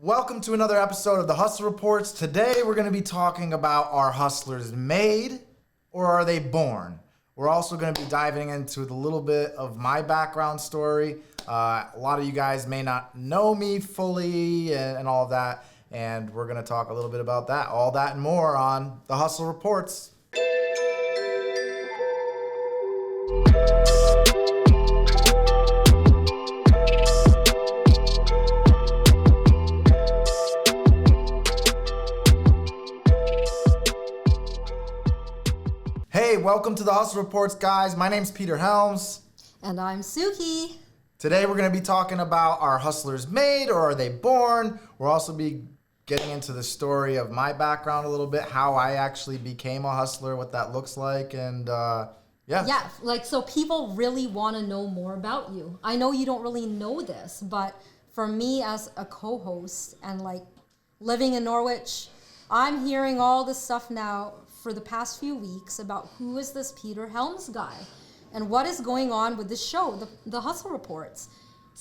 Welcome to another episode of the Hustle Reports. Today we're going to be talking about, are hustlers made or are they born? We're also going to be diving into a little bit of my background story. A lot of you guys may not know me fully and all of that, and we're going to talk a little bit about that. All that and more on the Hustle Reports. Hey, welcome to the Hustle Reports, guys. My name's Peter Helms. And I'm Suki. Today we're going to be talking about, are hustlers made or are they born? We'll also be getting into the story of my background a little bit, how I actually became a hustler, what that looks like, and Yeah, so people really want to know more about you. I know you don't really know this, but for me as a co-host and living in Norwich, I'm hearing all this stuff now for the past few weeks about who is this Peter Helms guy and what is going on with this show, the Hustle Reports.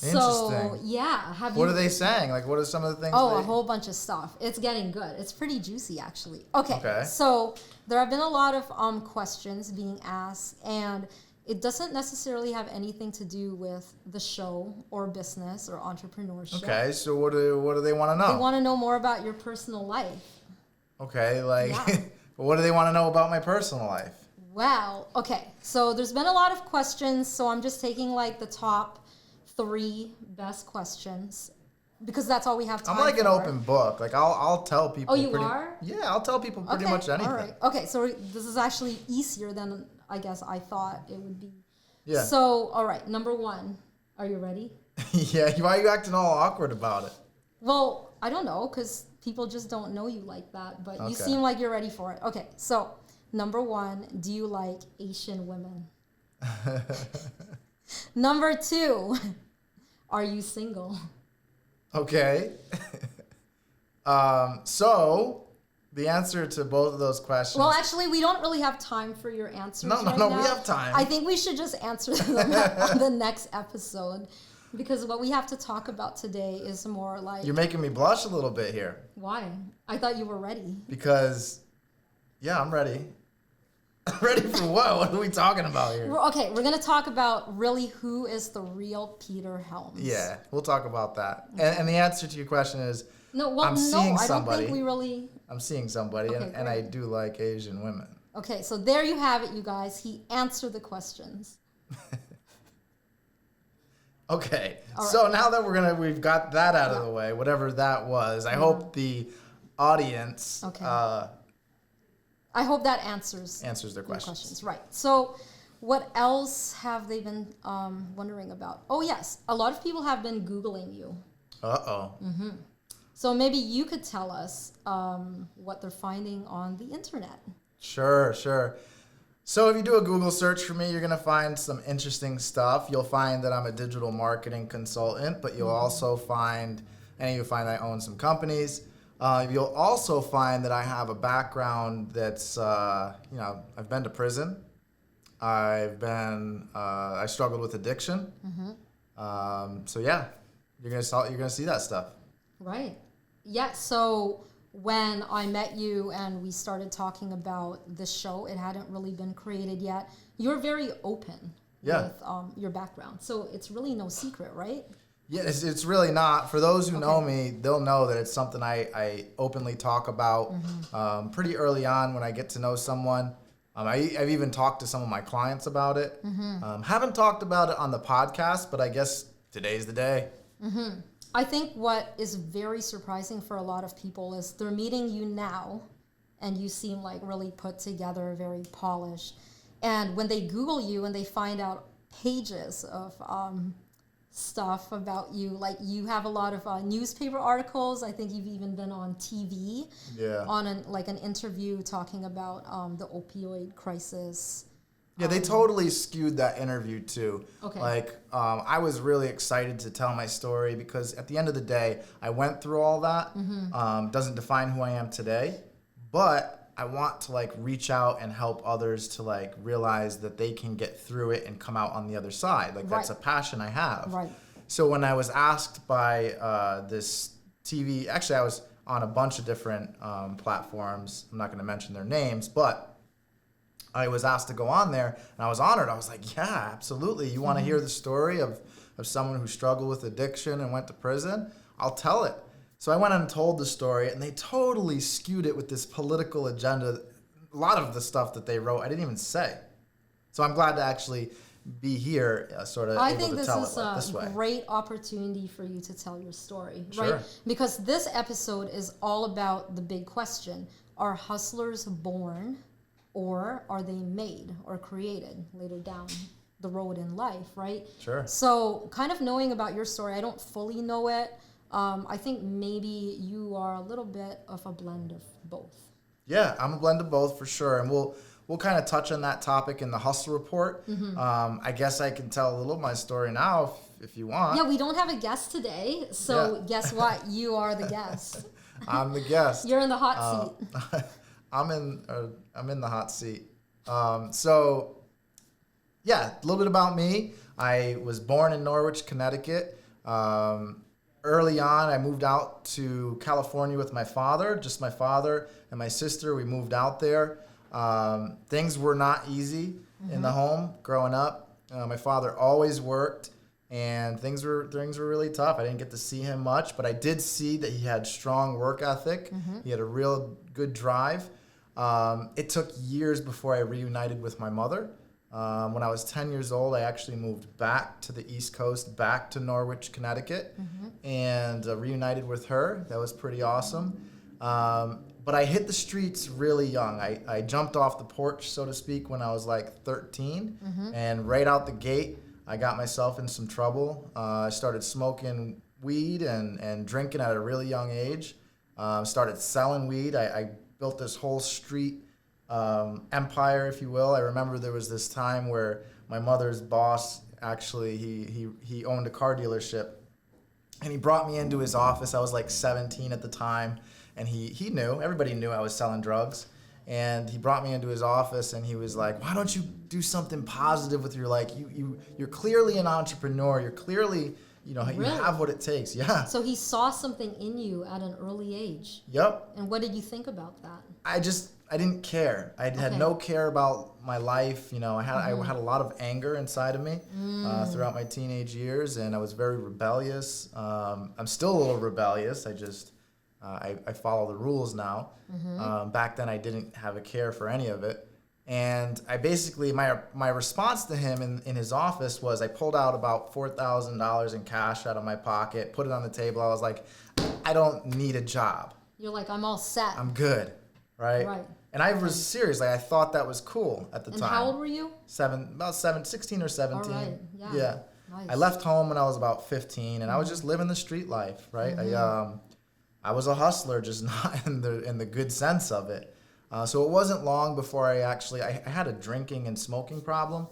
Interesting. So, yeah. What are they saying? What are some of the things? A whole bunch of stuff. It's getting good. It's pretty juicy, actually. Okay. So there have been a lot of questions being asked, and it doesn't necessarily have anything to do with the show or business or entrepreneurship. Okay, so what do they want to know? They want to know more about your personal life. Okay, what do they want to know about my personal life? Well, okay. So there's been a lot of questions, so I'm just taking the top 3 best questions because that's all we have time for. I'm like an open book. I'll tell people. Oh, you are? Yeah, I'll tell people pretty much anything. All right. Okay, so this is actually easier than I guess I thought it would be. Yeah. So, all right, number 1. Are you ready? Yeah. Why are you acting all awkward about it? Well, I don't know, because people just don't know you like that, but you seem like you're ready for it. Okay, so number 1, do you like Asian women? Number 2, are you single? Okay. So the answer to both of those questions. Well, actually, we don't really have time for your answers. No, we have time. I think we should just answer them on the next episode. Because what we have to talk about today is more You're making me blush a little bit here. Why? I thought you were ready. Because, yeah, I'm ready. Ready for what? What are we talking about here? We're going to talk about really who is the real Peter Helms. Yeah, we'll talk about that. Okay. And the answer to your question is, I don't think we really... I'm seeing somebody, and I do like Asian women. Okay, so there you have it, you guys. He answered the questions. Okay, so now that we've got that out of the way, whatever that was, I hope the audience I hope that answers their questions. Right. So what else have they been wondering about? Oh, yes. A lot of people have been Googling you. Uh-oh. Mm-hmm. So maybe you could tell us what they're finding on the internet. Sure. So if you do a Google search for me, you're going to find some interesting stuff. You'll find that I'm a digital marketing consultant, but you'll also find I own some companies. You'll also find that I have a background that's, I've been to prison. I struggled with addiction. Mm-hmm. So yeah, you're gonna see that stuff. Right. Yeah. So when I met you and we started talking about this show, it hadn't really been created yet. You're very open with your background, so it's really no secret, right? Yeah, it's really not. For those who know me, they'll know that it's something I openly talk about pretty early on when I get to know someone. I've even talked to some of my clients about it. Mm-hmm. Haven't talked about it on the podcast, but I guess today's the day. Mm-hmm. I think what is very surprising for a lot of people is they're meeting you now, and you seem really put together, very polished. And when they Google you and they find out pages of stuff about you, you have a lot of newspaper articles. I think you've even been on TV on an interview talking about the opioid crisis. Yeah, they totally skewed that interview too. Okay. I was really excited to tell my story because at the end of the day, I went through all that. Mm-hmm. Doesn't define who I am today, but I want to reach out and help others to realize that they can get through it and come out on the other side. That's a passion I have. Right. So when I was asked by this TV. Actually, I was on a bunch of different platforms. I'm not going to mention their names, but I was asked to go on there, and I was honored. I was like, yeah, absolutely. You want to hear the story of someone who struggled with addiction and went to prison? I'll tell it. So I went and told the story, and they totally skewed it with this political agenda. A lot of the stuff that they wrote, I didn't even say. So I'm glad to actually be here, sort of I able think to this tell is it like this a way. great opportunity for you to tell your story, Sure. right? Because this episode is all about the big question. Are hustlers born, or are they made or created later down the road in life, right? Sure. So kind of knowing about your story, I don't fully know it. I think maybe you are a little bit of a blend of both. Yeah, I'm a blend of both for sure, and we'll kind of touch on that topic in the Hustle Report. I guess I can tell a little of my story now if you want. Yeah, we don't have a guest today, so Yeah. guess what? You are the guest. I'm the guest. You're in the hot seat. I'm in the hot seat. So, yeah, a little bit about me. I was born in Norwich, Connecticut. Early on, I moved out to California with my father, just my father and my sister. We moved out there. Things were not easy in the home growing up. My father always worked, and things were really tough. I didn't get to see him much, but I did see that he had strong work ethic. He had a real good drive. It took years before I reunited with my mother. When I was 10 years old, I actually moved back to the East Coast, back to Norwich, Connecticut, and reunited with her. That was pretty awesome. But I hit the streets really young. I jumped off the porch, so to speak, when I was like 13. And right out the gate, I got myself in some trouble. I started smoking weed and drinking at a really young age. Started selling weed. I built this whole street empire, if you will. I remember there was this time where my mother's boss, actually, he owned a car dealership, and he brought me into his office. I was like 17 at the time, and he knew, everybody knew I was selling drugs, and he brought me into his office, and he was like, why don't you do something positive with your, like, you're clearly an entrepreneur, you're clearly, you Really? have what it takes. Yeah. So he saw something in you at an early age. Yep. And what did you think about that? I didn't care. I had no care about my life. I had a lot of anger inside of me throughout my teenage years, and I was very rebellious. I'm still a little rebellious. I follow the rules now. Back then, I didn't have a care for any of it. And I basically, my response to him in his office was, I pulled out about $4,000 in cash out of my pocket, put it on the table. I was like, I don't need a job. You're like, I'm all set. I'm good, right? Right. And I was serious. Like, I thought that was cool at the And time. how old were you? 16 or 17. All right. Yeah. Yeah. Nice. I left home when I was about 15, and I was just living the street life, right? I was a hustler, just not in the good sense of it. So it wasn't long before I had a drinking and smoking problem.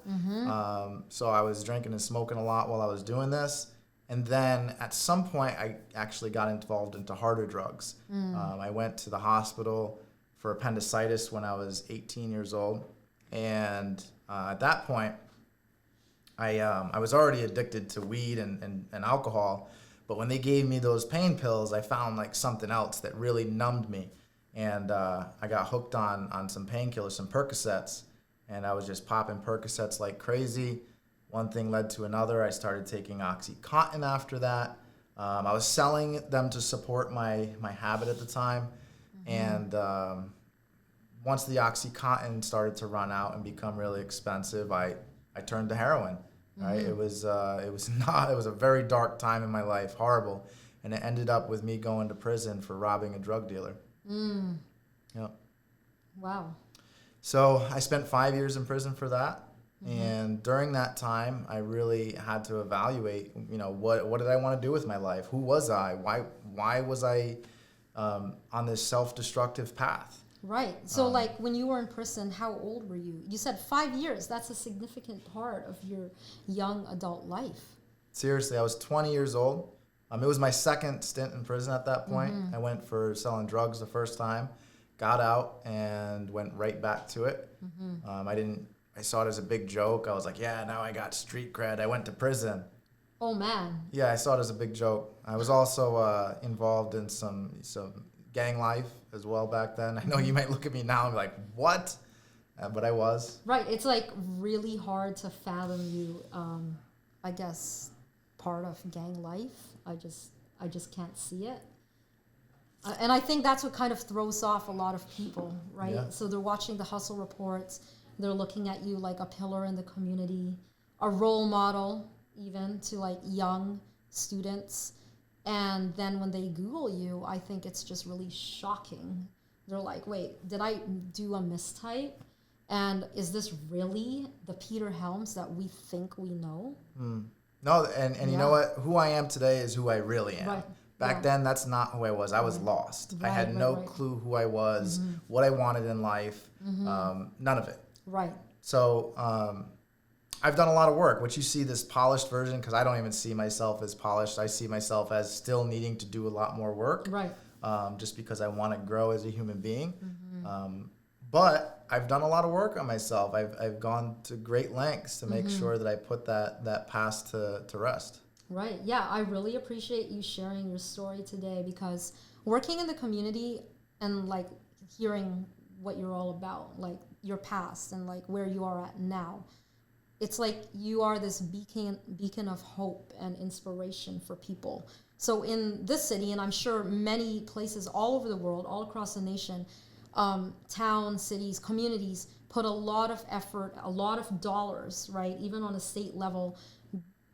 So I was drinking and smoking a lot while I was doing this. And then at some point, I actually got involved into harder drugs. I went to the hospital for appendicitis when I was 18 years old. And at that point, I was already addicted to weed and alcohol. But when they gave me those pain pills, I found like something else that really numbed me. And I got hooked on some painkillers, some Percocets. And I was just popping Percocets like crazy. One thing led to another. I started taking OxyContin after that. I was selling them to support my habit at the time. And once the OxyContin started to run out and become really expensive, I turned to heroin. Right? It was a very dark time in my life, horrible. And it ended up with me going to prison for robbing a drug dealer. Yep. Wow. So I spent 5 years in prison for that. And during that time, I really had to evaluate, what did I want to do with my life? Who was I? Why was I on this self-destructive path? Right. So like when you were in prison, how old were you? You said 5 years. That's a significant part of your young adult life. Seriously, I was 20 years old. It was my second stint in prison at that point. I went for selling drugs the first time, got out, and went right back to it. I saw it as a big joke. I was like, yeah, now I got street cred. I went to prison. Oh man. Yeah, I saw it as a big joke. I was also involved in some gang life as well back then. I know you might look at me now and be like, what? But I was. Right. It's like really hard to fathom you, I guess, part of gang life. I just can't see it. And I think that's what kind of throws off a lot of people, right? Yeah. So they're watching the hustle reports. They're looking at you like a pillar in the community, a role model even to like young students. And then when they Google you, I think it's just really shocking. They're like, wait, did I do a mistype? And is this really the Peter Helms that we think we know? No, and you know what? Who I am today is who I really am. Right. Back then, that's not who I was. I was lost. I had no clue who I was, what I wanted in life, none of it. Right. So I've done a lot of work. What you see, this polished version, because I don't even see myself as polished. I see myself as still needing to do a lot more work. Right. Just because I want to grow as a human being. But I've done a lot of work on myself. I've gone to great lengths to make sure that I put that past to rest. Right. Yeah, I really appreciate you sharing your story today because working in the community and like hearing what you're all about, like your past and like where you are at now, it's like you are this beacon of hope and inspiration for people. So in this city, and I'm sure many places all over the world, all across the nation, towns, cities, communities put a lot of effort, a lot of dollars, right, even on a state level,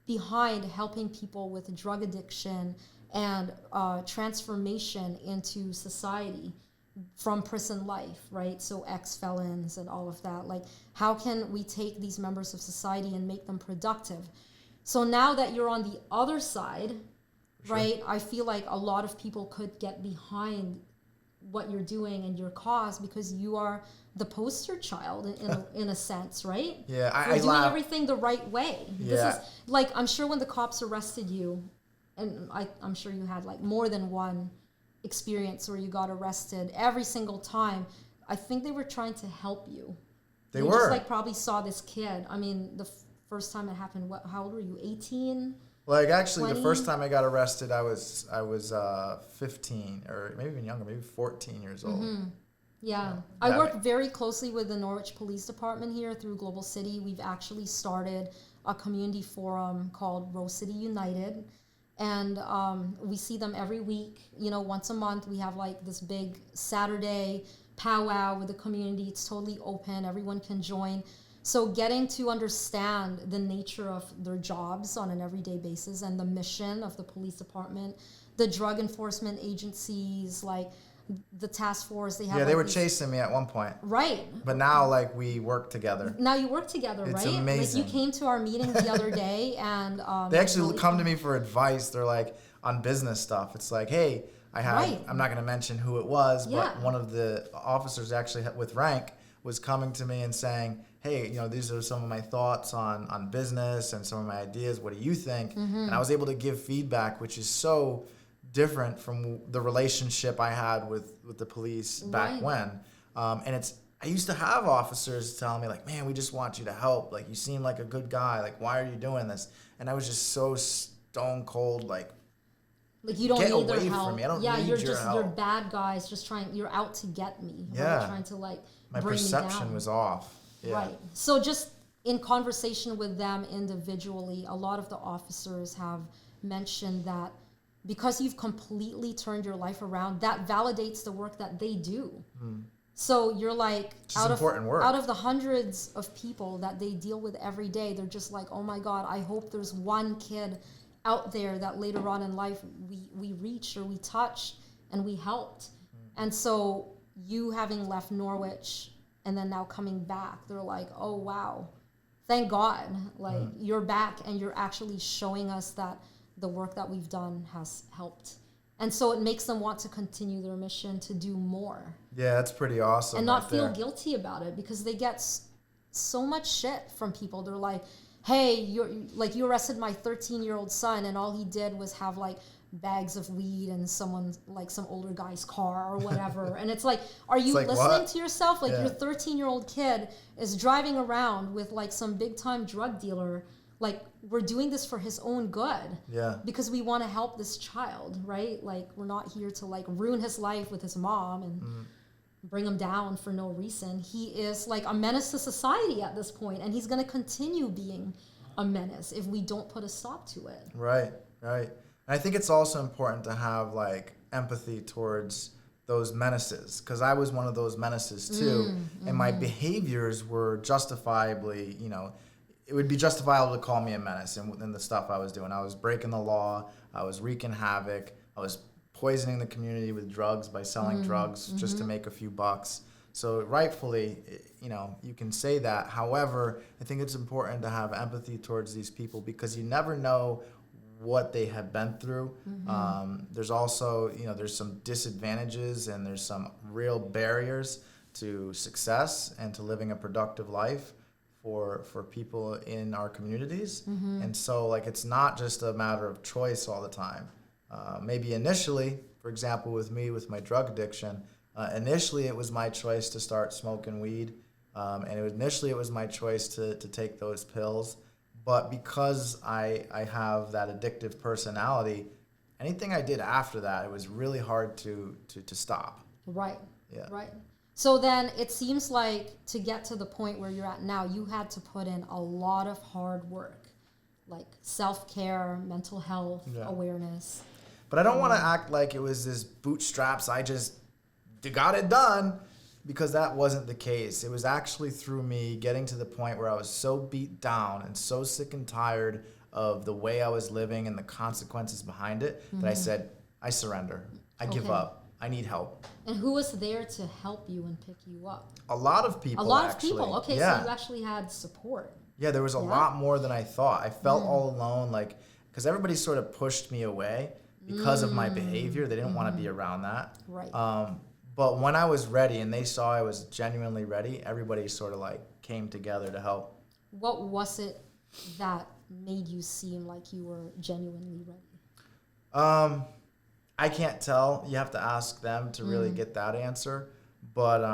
behind helping people with drug addiction and transformation into society from prison life, right? So ex-felons and all of that. Like, how can we take these members of society and make them productive? So now that you're on the other side, right, I feel like a lot of people could get behind what you're doing and your cause because you are the poster child in a sense, right? Yeah, I doing everything the right way. Yeah. This is like, I'm sure when the cops arrested you, and I'm sure you had like more than one experience where you got arrested every single time. I think they were trying to help you. They were just like probably saw this kid. I mean, the first time it happened, how old were you? 18? Like actually, 20? the first time I got arrested, I was 15 or maybe even younger, maybe 14 years old. Yeah. I work very closely with the Norwich Police Department here through Global City. We've actually started a community forum called Rose City United. And we see them every week. You know, once a month, we have like this big Saturday powwow with the community. It's totally open. Everyone can join. So getting to understand the nature of their jobs on an everyday basis and the mission of the police department, the drug enforcement agencies, like the task force, they have. Yeah, like they were chasing me at one point. Right. But now, like, we work together. Now you work together, It's right? amazing. Like you came to our meeting the other day, and They actually come to me for advice. They're like on business stuff. It's like, hey, I have. Right. I'm not going to mention who it was, but Yeah. one of the officers actually with rank was coming to me and saying, hey, you know, these are some of my thoughts on business and some of my ideas. What do you think? And I was able to give feedback, which is so different from the relationship I had with the police back when. And I used to have officers telling me like, man, we just want you to help. Like, you seem like a good guy. Like, why are you doing this? And I was just so stone cold, like you don't get need their away help. from me. I don't yeah, need you're your just help. you're bad guys. Just you're out to get me. Yeah. Right? Trying to like My bring perception me down. was off. Yeah. Right. So just in conversation with them individually, a lot of the officers have mentioned that because you've completely turned your life around, that validates the work that they do. So you're like, important work. out of the hundreds of people that they deal with every day, they're just like, oh my God, I hope there's one kid out there that later on in life we reach or we touch and we helped. And so you having left Norwich and then now coming back, they're like, oh wow, thank God, like you're back and you're actually showing us that the work that we've done has helped. And so it makes them want to continue their mission to do more. Yeah, that's pretty awesome. And not right feel there. guilty about it because they get so much shit from people. They're like, hey, you arrested my 13-year-old son and all he did was have like bags of weed in someone's, like some older guy's car or whatever. And it's like, are you like, listening what? to yourself? Like Yeah. your 13-year-old kid is driving around with like some big time drug dealer like we're doing this for his own good. Yeah. Because we want to help this child, right? Like we're not here to like ruin his life with his mom and bring him down for no reason. He is like a menace to society at this point, and he's going to continue being a menace if we don't put a stop to it. Right, right. And I think it's also important to have like empathy towards those menaces, because I was one of those menaces too, and my behaviors were justifiably, it would be justifiable to call me a menace in the stuff I was doing. I was breaking the law, I was wreaking havoc, I was poisoning the community with drugs by selling drugs just to make a few bucks. So rightfully, you can say that. However, I think it's important to have empathy towards these people because you never know what they have been through. There's also, there's some disadvantages and there's some real barriers to success and to living a productive life for people in our communities. And so like it's not just a matter of choice all the time. Maybe initially, for example, with me with my drug addiction, initially it was my choice to start smoking weed, and initially it was my choice to take those pills. But because I have that addictive personality, anything I did after that, it was really hard to stop. Right. Yeah. Right. So then it seems like to get to the point where you're at now, you had to put in a lot of hard work, like self-care, mental health, awareness. But I don't want to act like it was this bootstraps, I just got it done, because that wasn't the case. It was actually through me getting to the point where I was so beat down and so sick and tired of the way I was living and the consequences behind it that I said, I surrender. I give up. I need help. And who was there to help you and pick you up? A lot of people, actually. Okay, yeah. So you actually had support. Yeah, there was a lot more than I thought. I felt all alone, like, because everybody sort of pushed me away because of my behavior. They didn't want to be around that. Right. But when I was ready and they saw I was genuinely ready, everybody sort of like came together to help. What was it that made you seem like you were genuinely ready? I can't tell. You have to ask them to really get that answer. But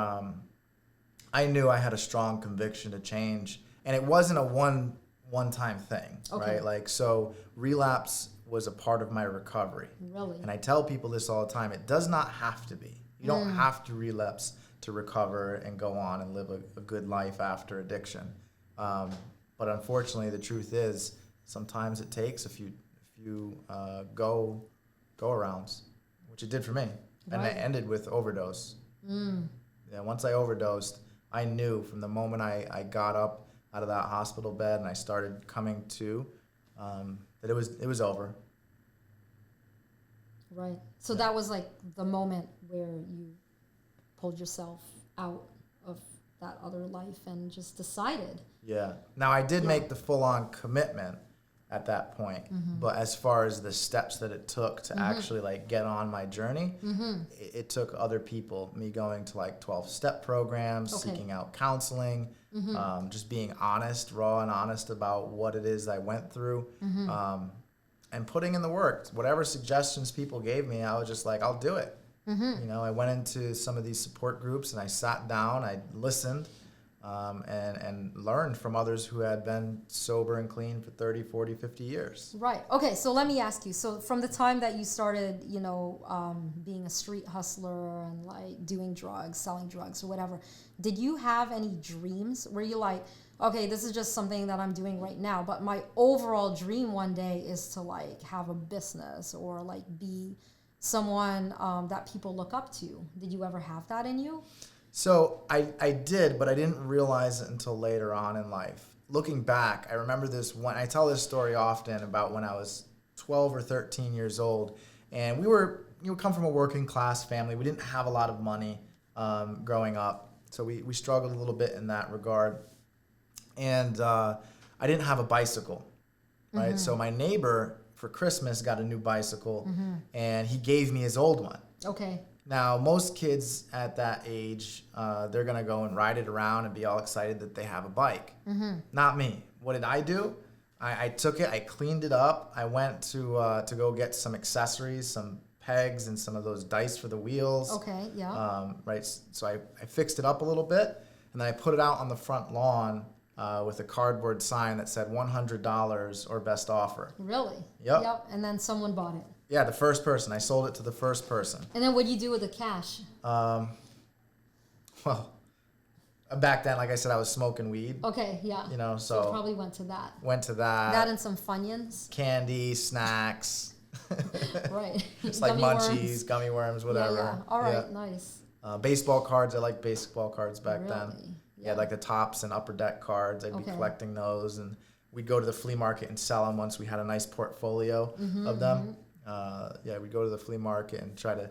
I knew I had a strong conviction to change. And it wasn't a one-time thing, right? Like, so relapse was a part of my recovery. Really? And I tell people this all the time. It does not have to be. You don't have to relapse to recover and go on and live a good life after addiction. But unfortunately, the truth is sometimes it takes a few go-arounds, which it did for me. And it ended with overdose. Yeah, once I overdosed, I knew from the moment I got up out of that hospital bed and I started coming to that it was over. Right. So that was like the moment where you pulled yourself out of that other life and just decided. Yeah. Now I did make the full-on commitment at that point, but as far as the steps that it took to actually like get on my journey, it took other people, me going to like 12-step programs, seeking out counseling, just being honest, raw and honest about what it is I went through. And putting in the work. Whatever suggestions people gave me, I was just like, I'll do it. I went into some of these support groups and I sat down, I listened, and learned from others who had been sober and clean for 30, 40, 50 years. Right. Okay, so let me ask you. So from the time that you started, being a street hustler and like doing drugs, selling drugs or whatever, did you have any dreams? Were you like, okay, this is just something that I'm doing right now, but my overall dream one day is to like have a business or like be someone that people look up to? Did you ever have that in you? So I did, but I didn't realize it until later on in life. Looking back, I remember this one. I tell this story often about when I was 12 or 13 years old, and we come from a working class family. We didn't have a lot of money growing up, so we struggled a little bit in that regard. And I didn't have a bicycle, right? So my neighbor for Christmas got a new bicycle, and he gave me his old one. Okay. Now, most kids at that age, they're going to go and ride it around and be all excited that they have a bike. Not me. What did I do? I took it, I cleaned it up. I went to go get some accessories, some pegs and some of those dice for the wheels. Okay, yeah. Right, so I fixed it up a little bit, and then I put it out on the front lawn, with a cardboard sign that said $100 or best offer. Really? Yep. Yep. And then someone bought it. Yeah, the first person. I sold it to the first person. And then what do you do with the cash? Well, back then, like I said, I was smoking weed. Okay, yeah. You know, So it so probably went to that. went to that. That and some Funyuns. Candy, snacks. Right. Just like Gummy munchies, worms. gummy worms, whatever. Yeah, yeah. All right, Yeah. nice. Baseball cards. I liked baseball cards back then. Really? Yeah, like the tops and upper deck cards. I'd be collecting those, and we'd go to the flea market and sell them once we had a nice portfolio of them. Yeah, we'd go to the flea market and try to,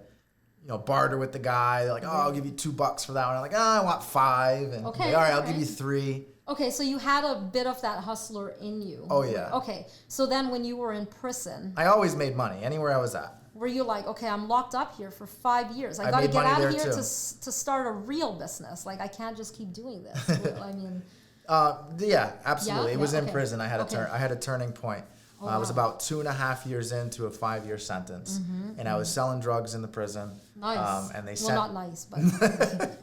barter with the guy. They're like, oh, I'll give you $2 for that one. I'm like, I want 5. And Okay, like, all right, I'll all give you right. 3. Okay, so you had a bit of that hustler in you. Oh, yeah. Okay, so then when you were in prison, I always made money anywhere I was at. were you like, okay, I'm locked up here for 5 years. I I got to made get money out of there here too. to start a real business. Like, I can't just keep doing this. I mean, Yeah, absolutely. Yeah? It was Yeah, in okay. prison. I had Okay. I had a turning point. Oh, I was wow. about 2.5 years into a 5-year sentence, and I was selling drugs in the prison. nice. And they well, sent not nice, but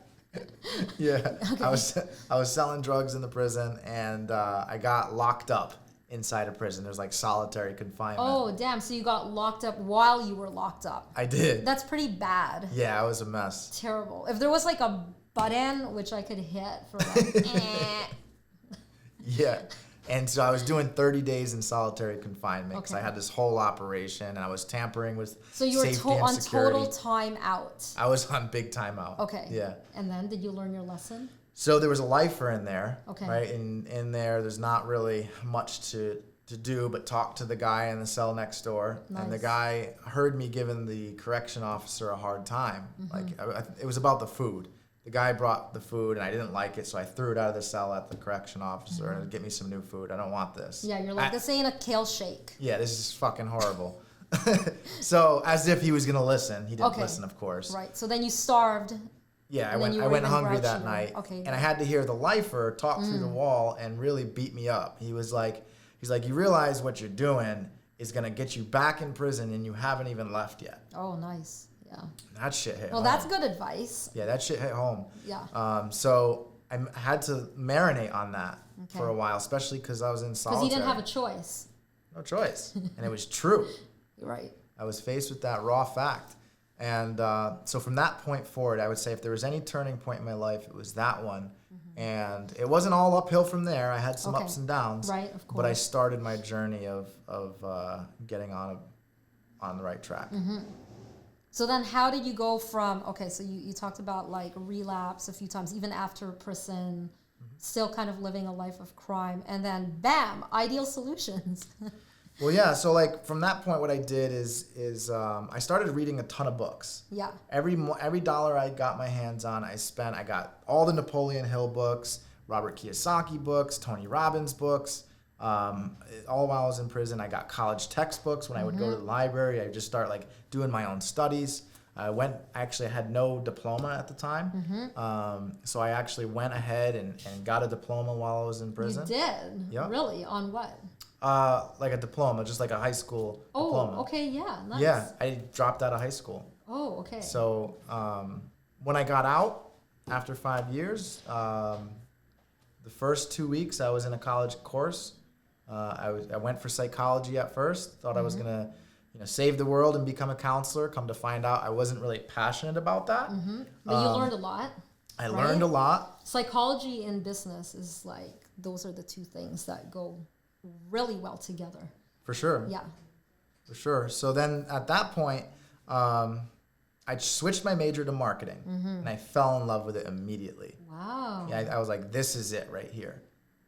yeah, I was selling drugs in the prison, and I got locked up inside a prison. There's like solitary confinement. oh, damn. So you got locked up while you were locked up. I did. That's pretty bad. Yeah, I was a mess. Terrible. If there was like a button which I could hit for like, Yeah. And so I was doing 30 days in solitary confinement because Okay. I had this whole operation, and I was tampering with so you were safety and on security. total time out. I was on big time out. Okay. Yeah. And then did you learn your lesson? So there was a lifer in there, Okay. right? In there, there's not really much to do but talk to the guy in the cell next door. And the Nice. guy heard me giving the correction officer a hard time. Mm-hmm. Like it was about the food. The guy brought the food, and I didn't like it, so I threw it out of the cell at the correction officer and get me some new food. I don't want this. Mm-hmm. Yeah, you're like, this ain't a kale shake. Yeah, this is fucking horrible. So as if he was gonna listen, he didn't Okay. listen, of course. Right. So then you starved. Yeah, And then you I were went even hungry that grouchier. night, Okay, and I good. had to hear the lifer talk through the wall and really beat me up. He's like, you realize what you're doing is gonna get you back in prison, and you haven't even left yet. Oh, nice. Yeah. That shit hit Well, home. that's good advice. Yeah, that shit hit home. Yeah. So I had to marinate on that for Okay. a while, especially because I was in Because solitary. you didn't have a choice. No choice, and it was true. Right. I was faced with that raw fact. And so from that point forward, I would say if there was any turning point in my life, it was that one. And it wasn't all uphill from there. I had some Okay. ups and downs. Right, of But I course. started my journey of getting on the right track. So then how did you go from, okay, so you talked about like relapse a few times, even after prison, still kind of living a life of crime, and then bam, ideal solutions. Well, yeah. So like from that point, what I did is I started reading a ton of books. Yeah. Every dollar I got my hands on, I got all the Napoleon Hill books, Robert Kiyosaki books, Tony Robbins books. All while I was in prison, I got college textbooks. When I would go to the library, I would just start like doing my own studies. I had no diploma at the time. So I actually went ahead and got a diploma while I was in prison. You did? Yeah. Really? On what? Like a diploma, just like a high school diploma. Oh, okay, yeah, nice. Yeah, I dropped out of high school. Oh, okay. So when I got out after 5 years, the first 2 weeks I was in a college course. I went for psychology at first. Thought I was gonna, save the world and become a counselor. Come to find out, I wasn't really passionate about that. But you learned a lot. I right? learned a lot. Psychology and business is like, those are the two things that go really well together. For sure. Yeah. For sure. So then at that point, I switched my major to marketing, and I fell in love with it immediately. Wow. Yeah, I was like, this is it right here.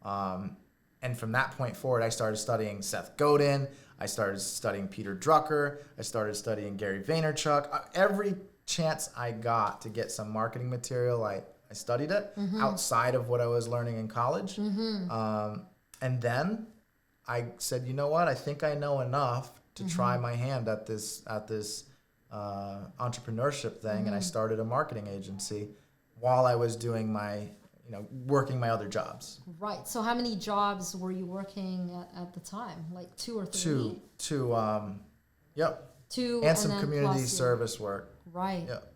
And from that point forward, I started studying Seth Godin. I started studying Peter Drucker. I started studying Gary Vaynerchuk. Every chance I got to get some marketing material, I studied it outside of what I was learning in college. And then I said, you know what? I think I know enough to try my hand at this entrepreneurship thing, and I started a marketing agency while I was doing my, working my other jobs. Right. So how many jobs were you working at the time? Like 2 or 3? Yep. 2 And some then community plus service work. Right. Yep.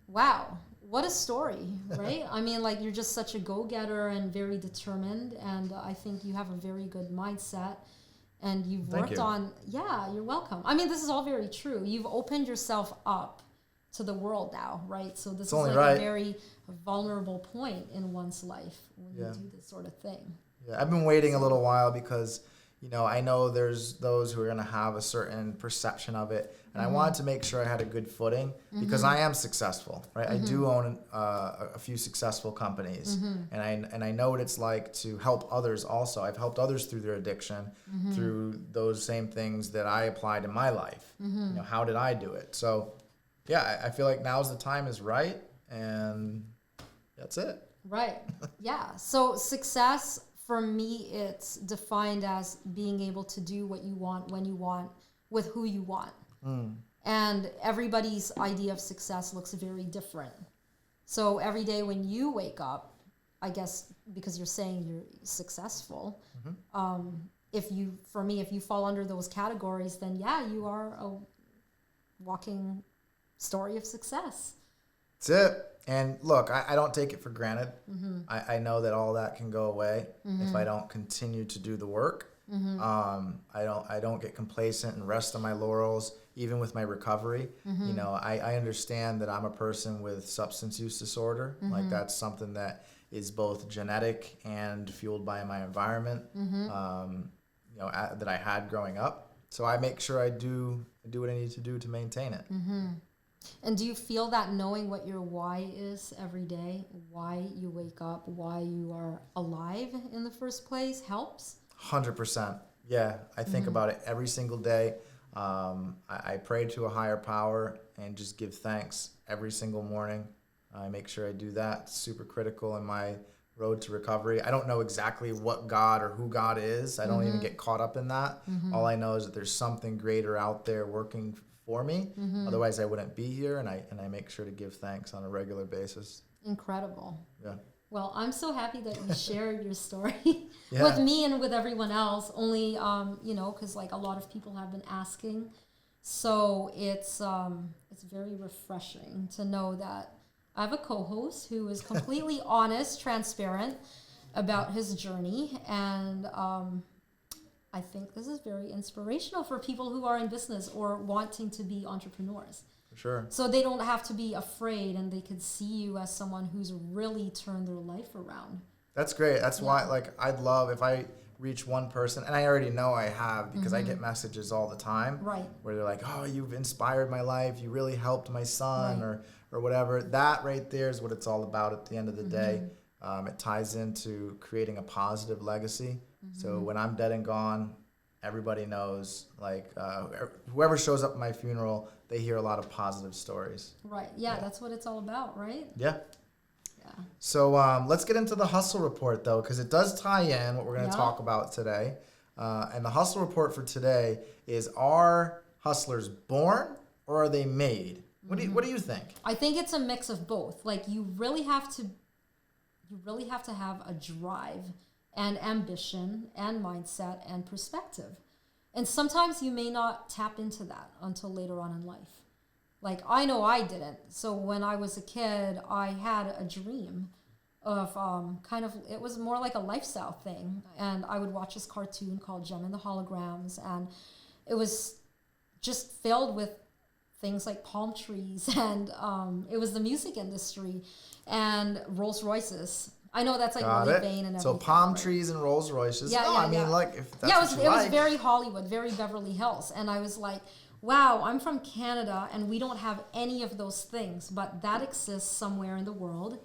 Wow. what a story, right? I mean, like, you're just such a go-getter and very determined, and I think you have a very good mindset, and you've Thank worked you. on, yeah, you're welcome. I mean, this is all very true. You've opened yourself up to the world now, right? So this It's is only like right. a very vulnerable point in one's life when Yeah. you do this sort of thing. Yeah, I've been waiting a little while because, I know there's those who are going to have a certain perception of it. And I wanted to make sure I had a good footing because I am successful, right? I do own a few successful companies. And I know what it's like to help others also. I've helped others through their addiction, through those same things that I applied in my life. How did I do it? So, yeah, I feel like now's the time is right. And that's it. Right. Yeah. So success for me, it's defined as being able to do what you want, when you want, with who you want. And everybody's idea of success looks very different. So every day when you wake up, I guess because you're saying you're successful, if you fall under those categories, then yeah, you are a walking story of success. That's it. And look, I don't take it for granted. I know that all that can go away if I don't continue to do the work. I don't get complacent and rest on my laurels, even with my recovery. I understand that I'm a person with substance use disorder. Like that's something that is both genetic and fueled by my environment. That I had growing up. So I make sure I do what I need to do to maintain it. And do you feel that knowing what your why is every day, why you wake up, why you are alive in the first place helps? 100%. Yeah, I think about it every single day. I pray to a higher power and just give thanks every single morning. I make sure I do that. It's super critical in my road to recovery. I don't know exactly what God or who God is. I don't even get caught up in that. All I know is that there's something greater out there working for me. Otherwise I wouldn't be here, and I make sure to give thanks on a regular basis. Incredible. Yeah. Well, I'm so happy that you shared your story Yeah. with me and with everyone else. Only, because like a lot of people have been asking, so it's very refreshing to know that I have a co-host who is completely honest, transparent about his journey, and I think this is very inspirational for people who are in business or wanting to be entrepreneurs. Sure. So they don't have to be afraid, and they could see you as someone who's really turned their life around. That's great. That's why, I'd love if I reach one person, and I already know I have because I get messages all the time. Right. Where they're like, oh, you've inspired my life. You really helped my son, Right. or whatever. That right there is what it's all about at the end of the day. It ties into creating a positive legacy. So when I'm dead and gone, everybody knows, whoever shows up at my funeral, they hear a lot of positive stories. Right. Yeah, that's what it's all about, right? Yeah. Yeah. So let's get into the hustle report, though, because it does tie in what we're going to talk about today. And the hustle report for today is: are hustlers born or are they made? What do you think? I think it's a mix of both. Like you really have to have a drive and ambition and mindset and perspective. And sometimes you may not tap into that until later on in life. Like I know I didn't. So when I was a kid, I had a dream of it was more like a lifestyle thing. And I would watch this cartoon called Gem and the Holograms, and it was just filled with things like palm trees, and it was the music industry and Rolls Royces. I know that's like really vain and everything. So palm trees and Rolls Royces. Yeah, if that's it was very Hollywood, very Beverly Hills, and I was like, wow, I'm from Canada and we don't have any of those things, but that exists somewhere in the world,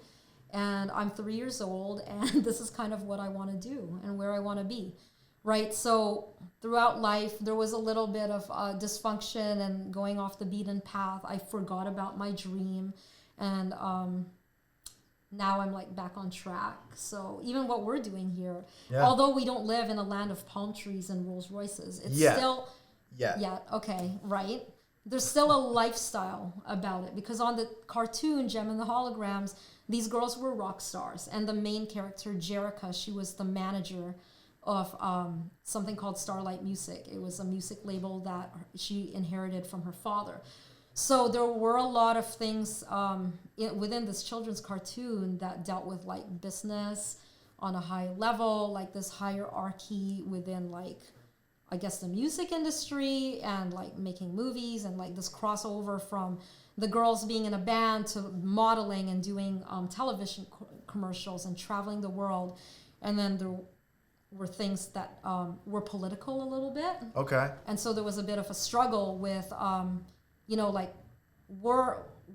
and I'm 3 years old, and this is kind of what I want to do and where I want to be. Right, so throughout life, there was a little bit of dysfunction and going off the beaten path. I forgot about my dream, and now I'm like back on track. So even what we're doing here, although we don't live in a land of palm trees and Rolls Royces, it's still, okay, right? There's still a lifestyle about it, because on the cartoon Gem and the Holograms, these girls were rock stars, and the main character, Jerica, she was the manager of something called Starlight Music. It was a music label that she inherited from her father. So there were a lot of things within this children's cartoon that dealt with like business on a high level, like this hierarchy within like, I guess, the music industry and like making movies, and like this crossover from the girls being in a band to modeling and doing television commercials and traveling the world. And then there were things that were political a little bit. Okay. And so there was a bit of a struggle with, like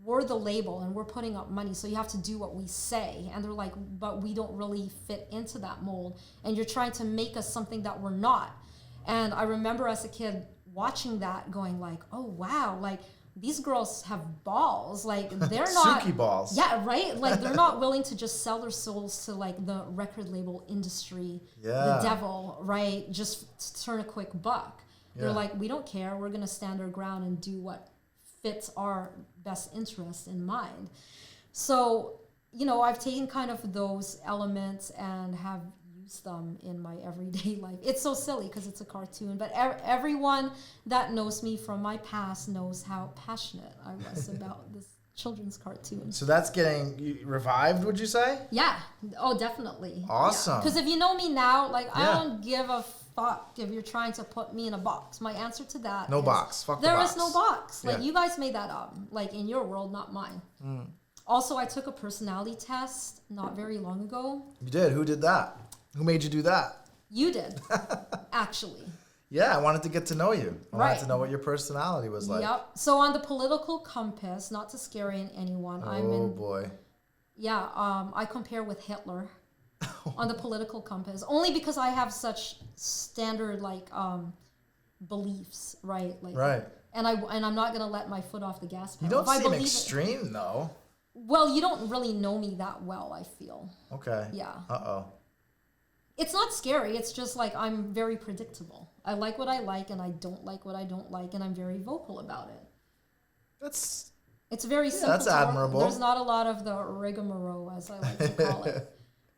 we're the label and we're putting up money, so you have to do what we say. And they're like, but we don't really fit into that mold. And you're trying to make us something that we're not. And I remember as a kid watching that going like, oh, wow, like these girls have balls. Like they're not. Suki balls. Yeah, right? Like they're not willing to just sell their souls to like the record label industry, the devil, right? Just to turn a quick buck. They're like, we don't care. We're going to stand our ground and do what fits our best interest in mind. So, I've taken kind of those elements and have them in my everyday life. It's so silly because it's a cartoon, but everyone that knows me from my past knows how passionate I was about this children's cartoon. So that's getting revived, would you say? Yeah. Oh, definitely. Awesome. Because if you know me now, like I don't give a fuck if you're trying to put me in a box. My answer to that no is box. Fuck the there box. is no box. Like you guys made that up. Like in your world, not mine. Also, I took a personality test not very long ago. You did? Who did that? Who made you do that? You did, actually. Yeah, I wanted to get to know you. I wanted to know what your personality was like. Yep. So on the political compass, not to scare anyone, Oh boy. Yeah, I compare with Hitler on the political compass, only because I have such standard like beliefs, right? Like, right. And I'm not gonna let my foot off the gas pedal. You don't seem extreme though. Well, you don't really know me that well, I feel. Okay. Yeah. Uh-oh. It's not scary. It's just like I'm very predictable. I like what I like, and I don't like what I don't like, and I'm very vocal about it. It's very simple. That's admirable. There's not a lot of the rigmarole, as I like to call it.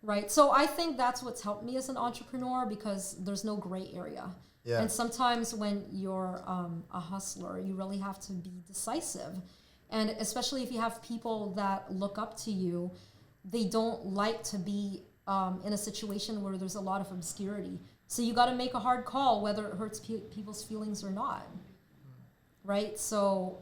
Right. So I think that's what's helped me as an entrepreneur, because there's no gray area. Yeah. And sometimes when you're a hustler, you really have to be decisive. And especially if you have people that look up to you, they don't like to be in a situation where there's a lot of obscurity. So you got to make a hard call, whether it hurts people's feelings or not. Right? So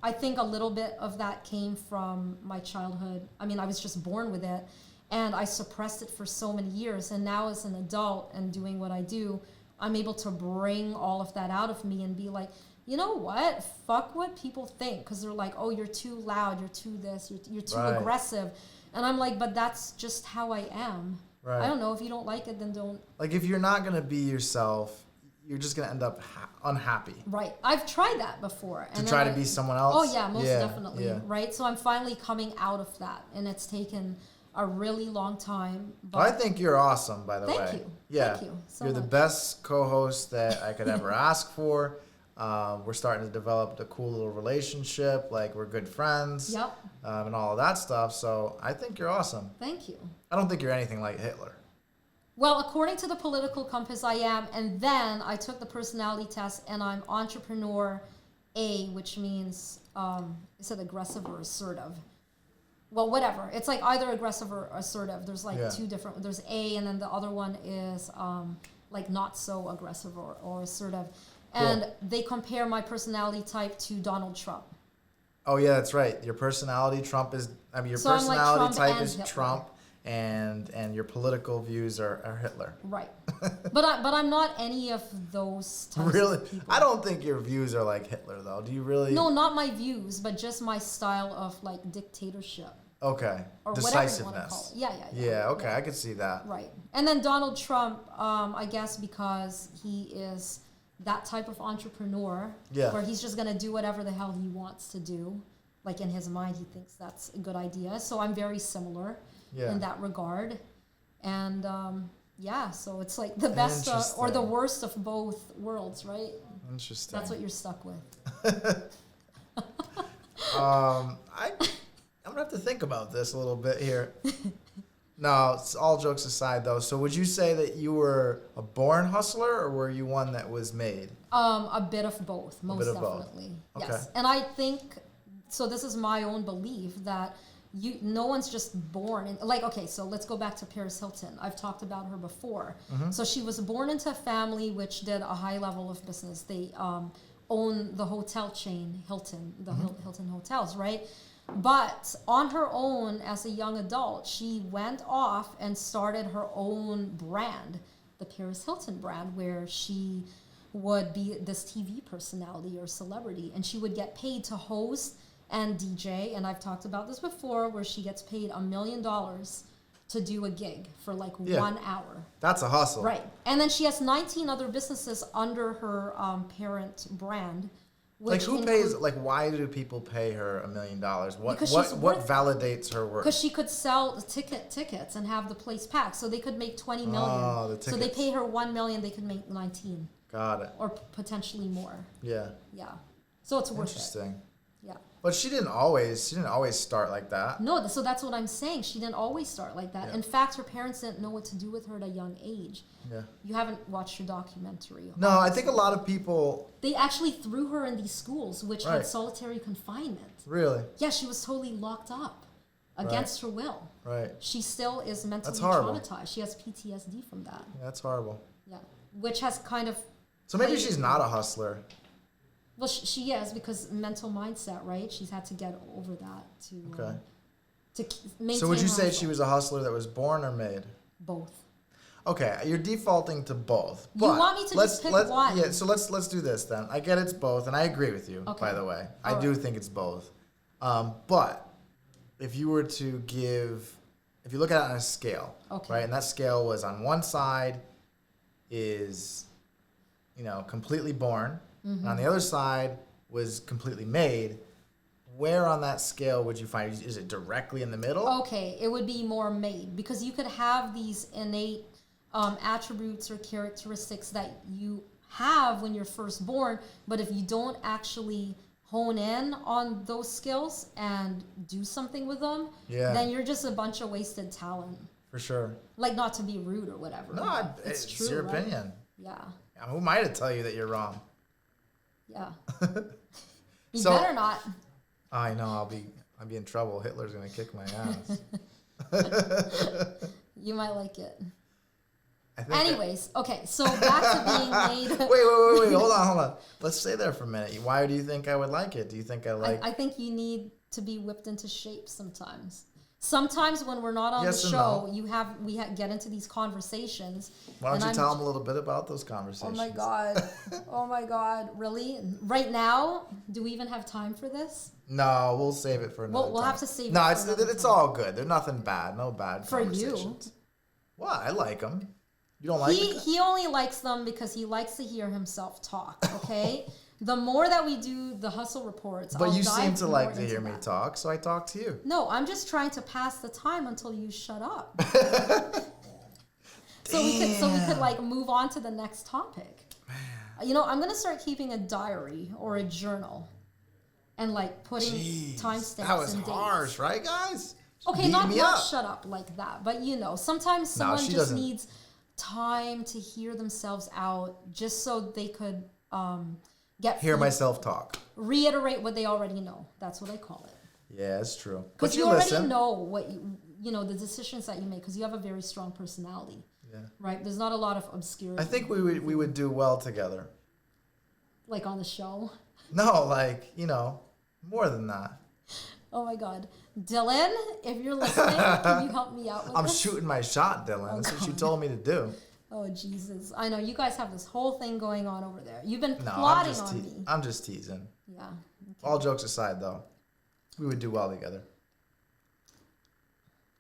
I think a little bit of that came from my childhood. I mean, I was just born with it, and I suppressed it for so many years. And now as an adult and doing what I do, I'm able to bring all of that out of me and be like, you know what? Fuck what people think. Because they're like, oh, you're too loud, you're too this, you're too aggressive. And I'm like, but that's just how I am. Right. I don't know. If you don't like it, then don't. Like, if you're not going to be yourself, you're just going to end up unhappy. Right. I've tried that before. To try to be someone else? Oh, yeah, most definitely. Yeah. Right? So I'm finally coming out of that. And it's taken a really long time. But I think you're awesome, by the way. Thank you. Yeah. Thank you so you're much. the best co-host that I could ever ask for. We're starting to develop a cool little relationship. Like, we're good friends. Yep. And all of that stuff. So I think you're awesome. Thank you. I don't think you're anything like Hitler. Well, according to the political compass, I am. And then I took the personality test, and I'm entrepreneur A, which means, is it aggressive or assertive? Well, whatever. It's like either aggressive or assertive. There's like two different. There's A, and then the other one is like not so aggressive or assertive. Cool. And they compare my personality type to Donald Trump. Oh yeah, that's right. Your personality your so personality like type is Hitler. Trump, and your political views are Hitler. Right. but I'm not any of those types really? Of people. I don't think your views are like Hitler though. Do you really? No, not my views, but just my style of like dictatorship. Okay. Or decisiveness. Whatever you want to call it. Yeah. Yeah, okay, I could see that. Right. And then Donald Trump, I guess because he is that type of entrepreneur where he's just going to do whatever the hell he wants to do. Like in his mind, he thinks that's a good idea. So I'm very similar in that regard. And so it's like the best or the worst of both worlds, right? Interesting. That's what you're stuck with. I'm going to have to think about this a little bit here. No, it's all jokes aside though. So would you say that you were a born hustler or were you one that was made? A bit of both, most bit of both. definitely. Okay. Yes. And I think so this is my own belief that no one's just born in, like, okay, so let's go back to Paris Hilton. I've talked about her before. So she was born into a family which did a high level of business. They own the hotel chain Hilton, the Hilton hotels, right? But on her own, as a young adult, she went off and started her own brand, the Paris Hilton brand, where she would be this TV personality or celebrity, and she would get paid to host and DJ. And I've talked about this before, where she gets paid $1 million to do a gig for like 1 hour. That's a hustle. Right. And then she has 19 other businesses under her parent brand. Like who pays? Like why do people pay her $1 million? What validates her work? Because she could sell tickets and have the place packed, so they could make 20 million. Oh, the tickets. So they pay her 1 million, they could make 19. Got it. Or potentially more. Yeah. Yeah. So it's worth it. Interesting. Yeah. But she didn't always start like that. No, so that's what I'm saying. She didn't always start like that. Yeah. In fact, her parents didn't know what to do with her at a young age. Yeah. You haven't watched her documentary. No, I think a lot of people... They actually threw her in these schools, which Right. had solitary confinement. Really? Yeah, she was totally locked up against her will. Right. She still is mentally horrible. traumatized. She has PTSD from that. Yeah, that's horrible. Yeah. Which has kind of... So maybe she's not a hustler. Well, she is, because mental mindset, right? She's had to get over that to maintain. So would you say her she was a hustler that was born or made? both? Okay, you're defaulting to both. But You want me to just pick one? Yeah, so let's do this then. I get it's both, and I agree with you, Okay. by the way. I All do right. think it's both. But if you were to if you look at it on a scale, Okay. right, and that scale was on one side is, completely born, and on the other side was completely made, where on that scale would you find? Is it directly in the middle? Okay, it would be more made, because you could have these innate attributes or characteristics that you have when you're first born, but if you don't actually hone in on those skills and do something with them, then you're just a bunch of wasted talent. For sure. Like, not to be rude or whatever. No, but it's true, your right? opinion. Yeah. Who am I to tell you that you're wrong? Yeah. You So- better not. I know I'll be in trouble. Hitler's gonna kick my ass. You might like it. I think Anyways, okay, so back to being made. Wait. Hold on. Let's stay there for a minute. Why do you think I would like it? Do you think I like? I think you need to be whipped into shape sometimes. Sometimes when we're not on Yes the and show, no. we get into these conversations. Why don't and you I'm- tell them a little bit about those Oh conversations? my god! Oh my god! Really? Right now? Do we even have time for this? No, we'll save it for another We'll time. have to save it No, for it's another it's time. all good. They're nothing bad. No bad For you. conversations. What? I like them. You don't like them? He only likes them because he likes to hear himself talk. Okay. The more that we do the hustle reports, But I'll you seem dive to more like to into hear me that. talk, so I talk to you. No, I'm just trying to pass the time until you shut up. So we could like move on to the next topic. I'm gonna start keeping a diary or a journal, and like putting Jeez, timestamps that was and dates. harsh, right, guys? Okay, Beat not me up. shut up like that, but sometimes someone she just doesn't. needs time to hear themselves out, just so they could Hear myself talk. reiterate what they already know. That's what I call it. Yeah, it's true. Because But you listen. already know what the decisions that you make, because you have a very strong personality. Yeah. Right? There's not a lot of obscurity. I think we would do well together. Like on the show. No, more than that. Oh my God. Dylan, if you're listening, can you help me out with I'm this? shooting my shot, Dylan. That's what you told me to do. Oh, Jesus. I know. You guys have this whole thing going on over there. You've been No, plotting on me. I'm just teasing. Yeah. All jokes aside, though, we would do well together.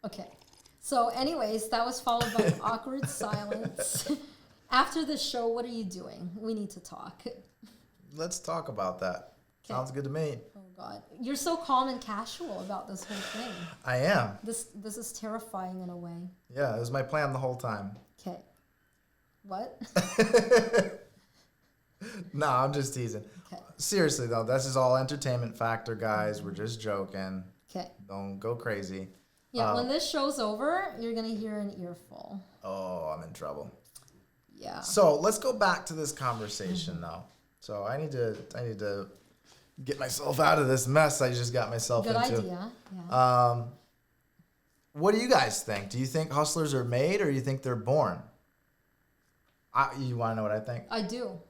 Okay. So, anyways, that was followed by an awkward silence. After the show, what are you doing? We need to talk. Let's talk about that. Sounds good to me. Oh, God. You're so calm and casual about this whole thing. I am. This is terrifying in a way. Yeah, it was my plan the whole time. Okay. What? No, I'm just teasing. Okay. Seriously, though, this is all entertainment factor, guys. We're just joking. Okay. Don't go crazy. Yeah, when this show's over, you're going to hear an earful. Oh, I'm in trouble. Yeah. So let's go back to this conversation though. So I need to get myself out of this mess I just got myself Good into. idea. Yeah. What do you guys think? Do you think hustlers are made or do you think they're born? You want to know what I think? I do.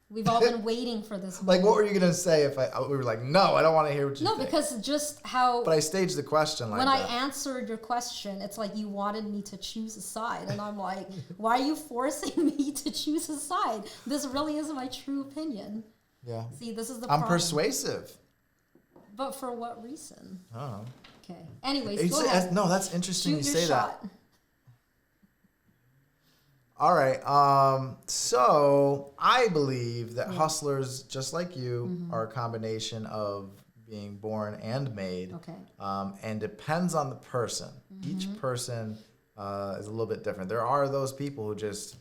We've all been waiting for this moment. Like, what were you going to say if we were like, no, I don't want to hear what you think? No, because just how... But I staged the question like when that. I answered your question, it's like you wanted me to choose a side. And I'm like, why are you forcing me to choose a side? This really isn't my true opinion. Yeah. See, this is the I'm problem. persuasive. But for what reason? I don't know. Okay. Anyways, go ahead. No, that's interesting Shoot you your say shot. that. All right. So I believe that hustlers, just like you, are a combination of being born and made. Okay. And depends on the person. Each person is a little bit different. There are those people who just,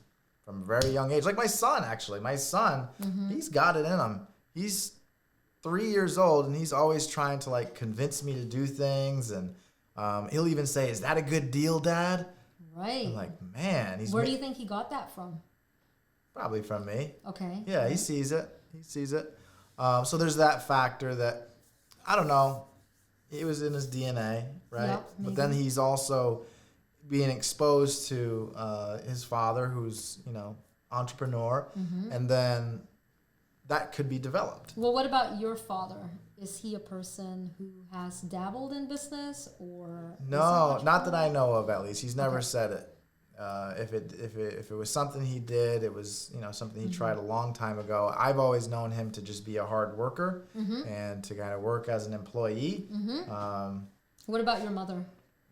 from a very young age, like my son, actually. My son, he's got it in him. He's 3 years old, and he's always trying to like convince me to do things, and he'll even say, "Is that a good deal, Dad?" Right. I'm like, man, Where do you think he got that from? probably from me. Okay. Yeah, he sees it. He sees it. So there's that factor that I don't know. It was in his DNA, right? Yep, but then he's also being exposed to his father, who's entrepreneur, and then that could be developed. Well, what about your father? Is he a person who has dabbled in business, or No, not that I know of. At least he's never said it. If it was something he did, it was something he tried a long time ago. I've always known him to just be a hard worker and to kind of work as an employee. What about your mother?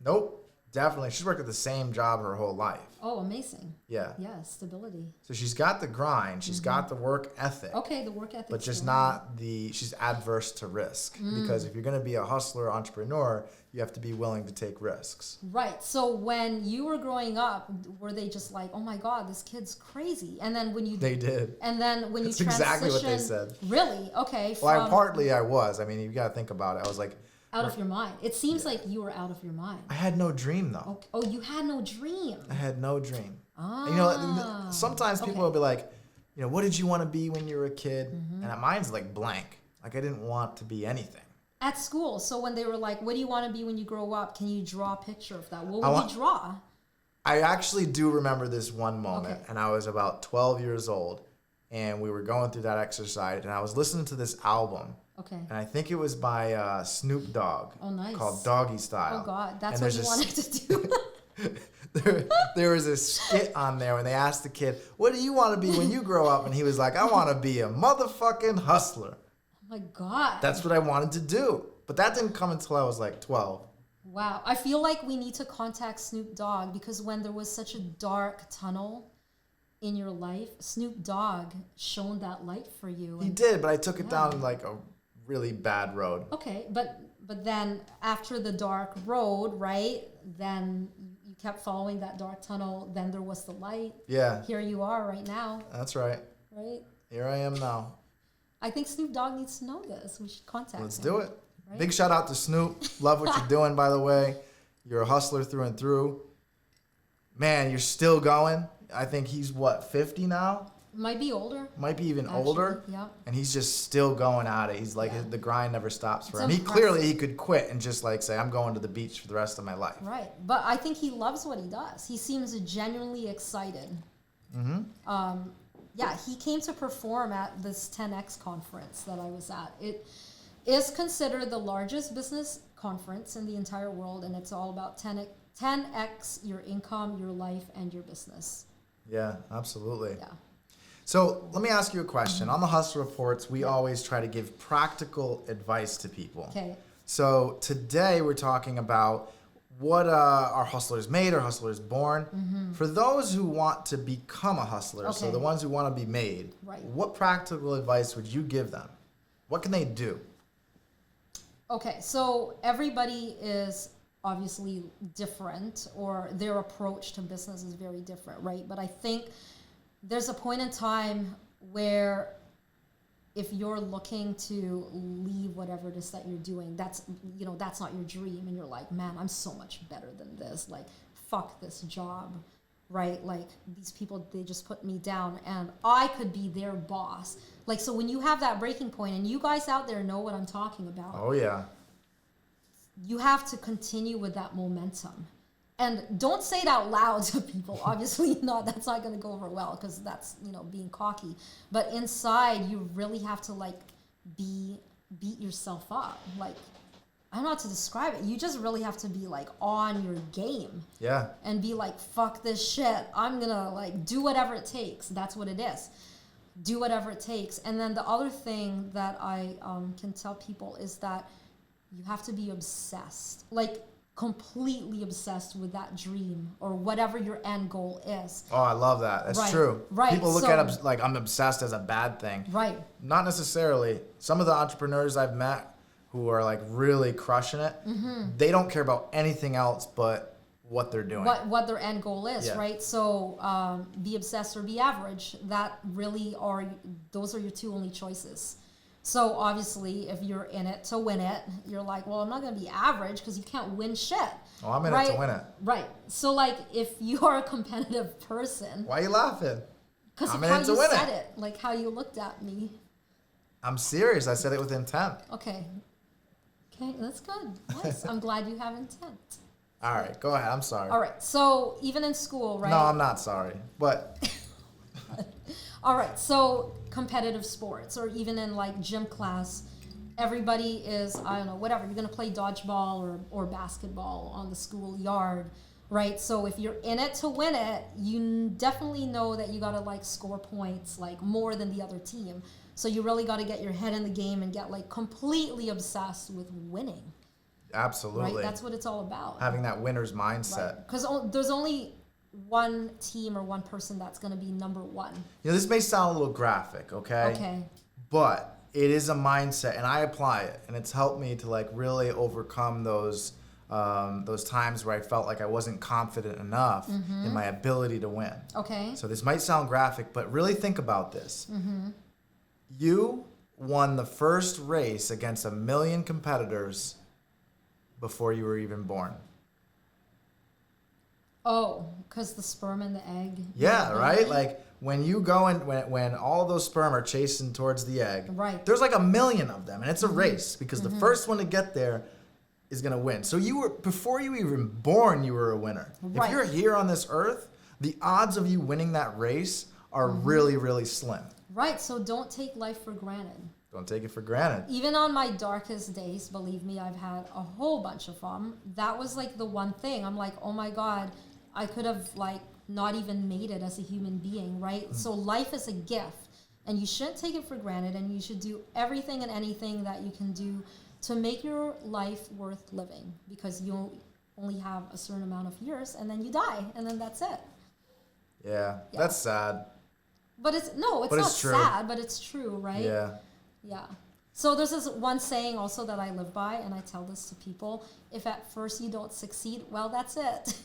Nope, definitely. She's worked at the same job her whole life. Oh, amazing. Yeah. Yeah, stability. So she's got the grind. She's got the work ethic. Okay, the work ethic. But just not she's adverse to risk. Because if you're going to be a hustler, entrepreneur, you have to be willing to take risks. Right. So when you were growing up, were they just like, oh my God, this kid's crazy? And then when you... They did. And then when That's you transition... exactly what they said. Really? Okay. Well, partly I was. I mean, you got to think about it. I was like... Out of your mind. It seems like you were out of your mind. I had no dream, though. Okay. Oh, you had no dream. I had no dream. Ah. Sometimes people will be like, what did you want to be when you were a kid? And mine's like blank. Like I didn't want to be anything. At school. So when they were like, what do you want to be when you grow up? Can you draw a picture of that? What would you draw? I actually do remember this one moment. Okay. And I was about 12 years old. And we were going through that exercise. And I was listening to this album. Okay. And I think it was by Snoop Dogg. Oh, nice. Called Doggy Style. Oh, God. That's and what you wanted to do. there was a skit on there when they asked the kid, what do you want to be when you grow up? And he was like, I want to be a motherfucking hustler. Oh, my God. That's what I wanted to do. But that didn't come until I was like 12. Wow. I feel like we need to contact Snoop Dogg because when there was such a dark tunnel in your life, Snoop Dogg shone that light for you. He did, but I took it down like a really bad road. Okay, but then after the dark road, right, then you kept following that dark tunnel, then there was the light. Yeah. Here you are right now. That's right. Right? Here I am now. I think Snoop Dogg needs to know this. We should contact him. Let's do it. Right? Big shout out to Snoop. Love what you're doing, by the way. You're a hustler through and through. Man, you're still going. I think he's, 50 now? Might be older. Might be even Actually, older. yeah. And he's just still going at it. He's like, the grind never stops for him. Impressive. He could quit and just like say, I'm going to the beach for the rest of my life. Right. But I think he loves what he does. He seems genuinely excited. Yeah, he came to perform at this 10X conference that I was at. It is considered the largest business conference in the entire world, and it's all about 10X your income, your life, and your business. Yeah, absolutely. Yeah. So let me ask you a question. On the Hustle Reports, we always try to give practical advice to people. Okay. So today we're talking about what are hustlers made or hustlers born. For those who want to become a hustler, so Okay. the ones who want to be made, Right. what practical advice would you give them? What can they do? Okay, so everybody is obviously different, or their approach to business is very different, right? But I think there's a point in time where if you're looking to leave whatever it is that you're doing, that's not your dream, and you're like, man, I'm so much better than this. Like, fuck this job, right? Like, these people, they just put me down, and I could be their boss. Like, so when you have that breaking point, and you guys out there know what I'm talking about. Oh yeah. You have to continue with that momentum. And don't say it out loud to people. Obviously not. That's not going to go over well, because that's, being cocky. But inside, you really have to, like, beat yourself up. Like, I don't know how to describe it. You just really have to be, like, on your game. Yeah. And be like, fuck this shit. I'm going to, like, do whatever it takes. That's what it is. Do whatever it takes. And then the other thing that I can tell people is that you have to be obsessed. Like, completely obsessed with that dream or whatever your end goal is. Oh, I love that. That's true. Right. People look at it like I'm obsessed as a bad thing. Right. Not necessarily. Some of the entrepreneurs I've met who are like really crushing it, they don't care about anything else but what they're doing. What their end goal is, right? So be obsessed or be average. That really those are your two only choices. So obviously, if you're in it to win it, you're like, well, I'm not going to be average because you can't win shit. Oh, I'm in it to win it. Right. So, like, if you are a competitive person. Why are you laughing? Because of how you said it. Like, how you looked at me. I'm serious. I said it with intent. Okay. Okay, that's good. Nice. I'm glad you have intent. All right, go ahead. I'm sorry. All right. So, even in school, right? No, I'm not sorry. But... All right, so competitive sports, or even in like gym class, everybody is, I don't know, whatever. You're going to play dodgeball or basketball on the school yard, right? So if you're in it to win it, you definitely know that you got to like score points like more than the other team. So you really got to get your head in the game and get like completely obsessed with winning. Absolutely. Right? That's what it's all about. Having that winner's mindset. Because there's only one team or one person that's going to be number one. This may sound a little graphic, okay? Okay. But it is a mindset, and I apply it, and it's helped me to like really overcome those times where I felt like I wasn't confident enough in my ability to win. Okay. So this might sound graphic, but really think about this. You won the first race against 1 million competitors before you were even born. Oh, because the sperm and the egg. Yeah, right? Like when you go and when all those sperm are chasing towards the egg, right? There's like 1 million of them, and it's a race because the first one to get there is gonna win. So before you were even born, you were a winner. Right. If you're here on this earth, the odds of you winning that race are really, really slim. Right. So don't take life for granted. Don't take it for granted. Even on my darkest days, believe me, I've had a whole bunch of them. That was like the one thing. I'm like, oh my God, I could have like not even made it as a human being, right? So life is a gift, and you shouldn't take it for granted, and you should do everything and anything that you can do to make your life worth living, because you only have a certain amount of years, and then you die, and then that's it. Yeah. That's sad. But it's not sad, but it's true, right? Yeah. Yeah. So there's this one saying also that I live by, and I tell this to people: if at first you don't succeed, well, that's it.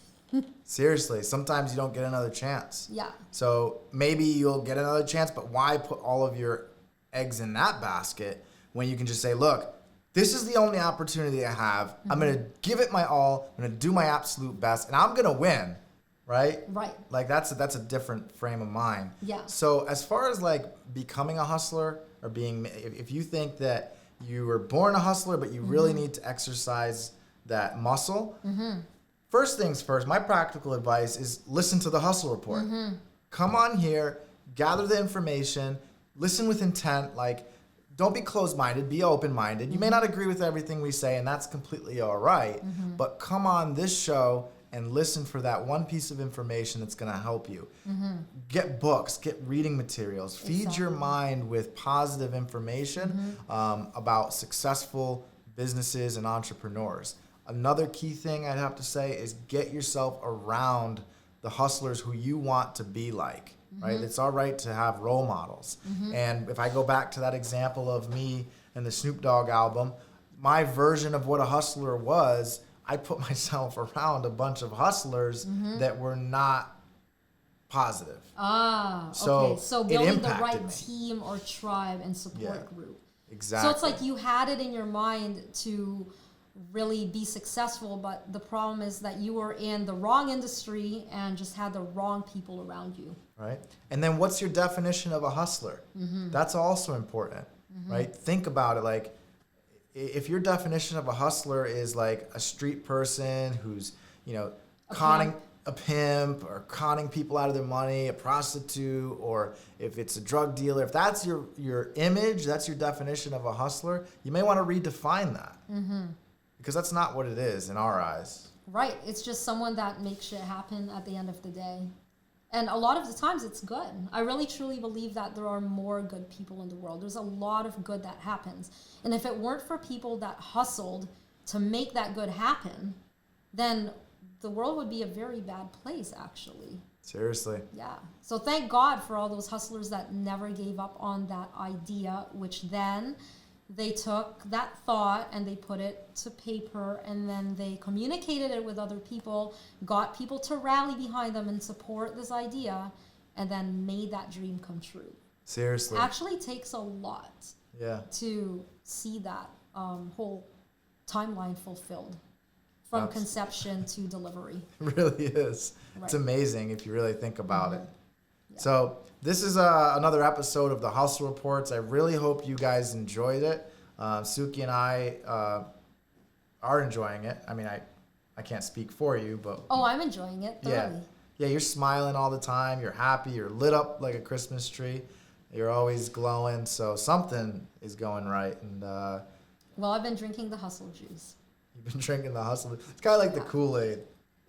Seriously, sometimes you don't get another chance. Yeah. So maybe you'll get another chance, but why put all of your eggs in that basket when you can just say, look, this is the only opportunity I have. I'm going to give it my all. I'm going to do my absolute best, and I'm going to win. Right? Right. Like that's a different frame of mind. Yeah. So as far as like becoming a hustler or if you think that you were born a hustler, but you really need to exercise that muscle, first things first, my practical advice is listen to the Hustle Report. Come on here, gather the information, listen with intent. Like, don't be closed-minded, be open-minded. You may not agree with everything we say, and that's completely all right, but come on this show and listen for that one piece of information that's going to help you. Get books, get reading materials, feed your mind with positive information about successful businesses and entrepreneurs. Another key thing I'd have to say is get yourself around the hustlers who you want to be like, right? It's all right to have role models. And if I go back to that example of me and the Snoop Dogg album, my version of what a hustler was, I put myself around a bunch of hustlers that were not positive. Ah, So okay. So it building the impacted right me. team or tribe and support Yeah. group. Exactly. So it's like you had it in your mind to really be successful, but the problem is that you were in the wrong industry and just had the wrong people around you. Right. And then what's your definition of a hustler? That's also important, right? Think about it. Like, if your definition of a hustler is like a street person who's, conning a pimp or conning people out of their money, a prostitute, or if it's a drug dealer, if that's your image, that's your definition of a hustler, you may want to redefine that. Because that's not what it is in our eyes. Right. It's just someone that makes shit happen at the end of the day. And a lot of the times it's good. I really truly believe that there are more good people in the world. There's a lot of good that happens. And if it weren't for people that hustled to make that good happen, then the world would be a very bad place, actually. Seriously. Yeah. So thank God for all those hustlers that never gave up on that idea, which then they took that thought and they put it to paper, and then they communicated it with other people, got people to rally behind them and support this idea, and then made that dream come true. Seriously. Actually takes a lot Yeah. to see that whole timeline fulfilled from conception to delivery. It really is. Right. It's amazing if you really think about it. Yeah. So this is another episode of the Hustle Reports. I really hope you guys enjoyed it. Suki and I are enjoying it. I mean, I can't speak for you, but Oh, I'm enjoying it thoroughly. yeah, you're smiling all the time. You're happy. You're lit up like a Christmas tree. You're always glowing. So something is going right. And Well, I've been drinking the hustle juice. you've been drinking the Hustle. It's kind of like the Kool-Aid.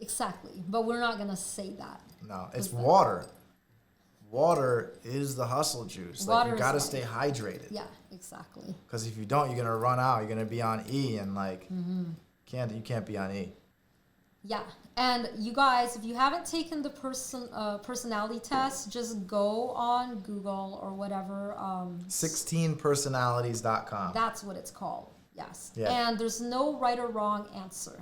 Exactly. But we're not going to say that. No, it's What's that? water. Water is the hustle juice. Like, Water you is got to life. stay hydrated. Yeah, exactly. Because if you don't, you're gonna run out. You're gonna be on E, and like, you can't be on E. Yeah. And you guys, if you haven't taken the personality test, just go on Google or whatever. 16personalities.com. That's what it's called. Yes. Yeah. And there's no right or wrong answer.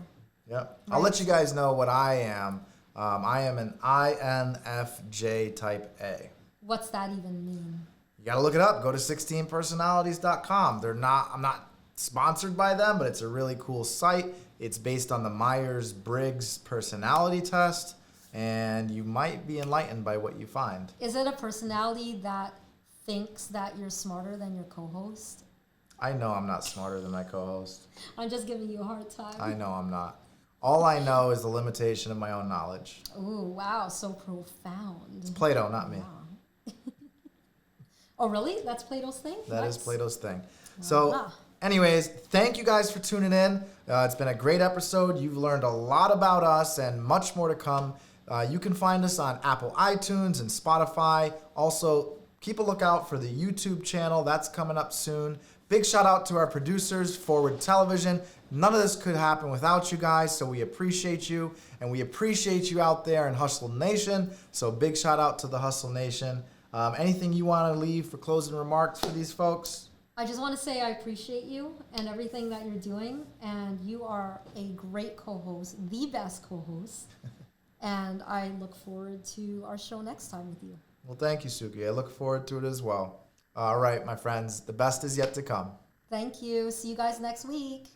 Yep. I'll let you guys know what I am. I am an INFJ type A. What's that even mean? You gotta look it up. Go to 16personalities.com. I'm not sponsored by them, but it's a really cool site. It's based on the Myers-Briggs personality test, and you might be enlightened by what you find. Is it a personality that thinks that you're smarter than your co-host? I know I'm not smarter than my co-host. I'm just giving you a hard time. I know I'm not. All I know is the limitation of my own knowledge. Ooh, wow, so profound. It's Plato, not me. Wow. Oh, really? That's Plato's thing? That is Nice. Plato's thing. So, Ah. anyways, thank you guys for tuning in. It's been a great episode. You've learned a lot about us and much more to come. You can find us on Apple iTunes and Spotify. Also, keep a lookout for the YouTube channel. That's coming up soon. Big shout out to our producers, Forward Television. None of this could happen without you guys, so we appreciate you. And we appreciate you out there in Hustle Nation. So big shout out to the Hustle Nation. Anything you want to leave for closing remarks for these folks? I just want to say I appreciate you and everything that you're doing, and you are a great co-host, the best co-host, and I look forward to our show next time with you. Well, thank you, Suki. I look forward to it as well. All right, my friends, the best is yet to come. Thank you. See you guys next week.